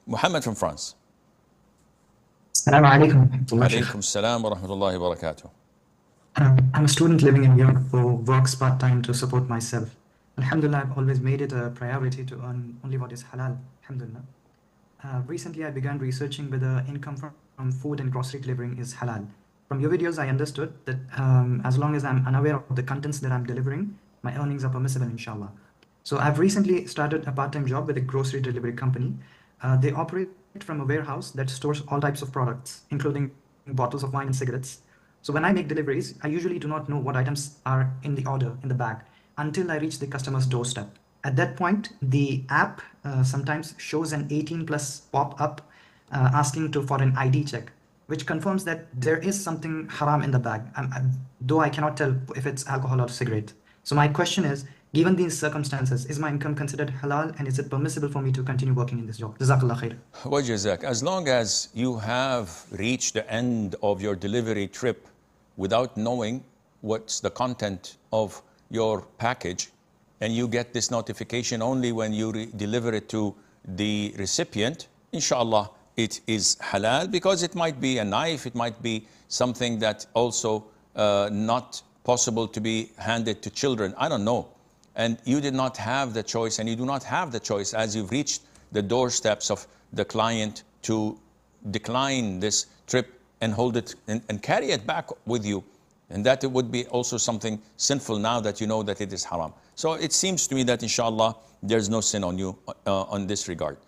Muhammad from France. Assalamu alaikum wa rahmatullah, Shaykh. Alaikum salam wa rahmatullahi wa barakatuh. I'm a student living in Europe who works part-time to support myself. Alhamdulillah, I've always made it a priority to earn only what is halal. Alhamdulillah. Recently, I began researching whether income from food and grocery delivering is halal. From your videos, I understood that as long as I'm unaware of the contents that I'm delivering, my earnings are permissible, inshallah. So I've recently started a part-time job with a grocery delivery company. They operate from a warehouse that stores all types of products, including bottles of wine and cigarettes. So when I make deliveries, I usually do not know what items are in the order, in the bag, until I reach the customer's doorstep. At that point, the app sometimes shows an 18 plus pop-up asking for an ID check, which confirms that there is something haram in the bag, though I cannot tell if it's alcohol or cigarette. So my question is, given these circumstances, is my income considered halal, and is it permissible for me to continue working in this job? Jazakallah khair. Wa jazak. As long as you have reached the end of your delivery trip without knowing what's the content of your package, and you get this notification only when you deliver it to the recipient, inshallah, it is halal, because it might be a knife, it might be something that also not possible to be handed to children. I don't know. And you did not have the choice, and you do not have the choice as you've reached the doorsteps of the client to decline this trip and hold it and carry it back with you. And that it would be also something sinful now that you know that it is haram. So it seems to me that inshallah there's no sin on you on this regard.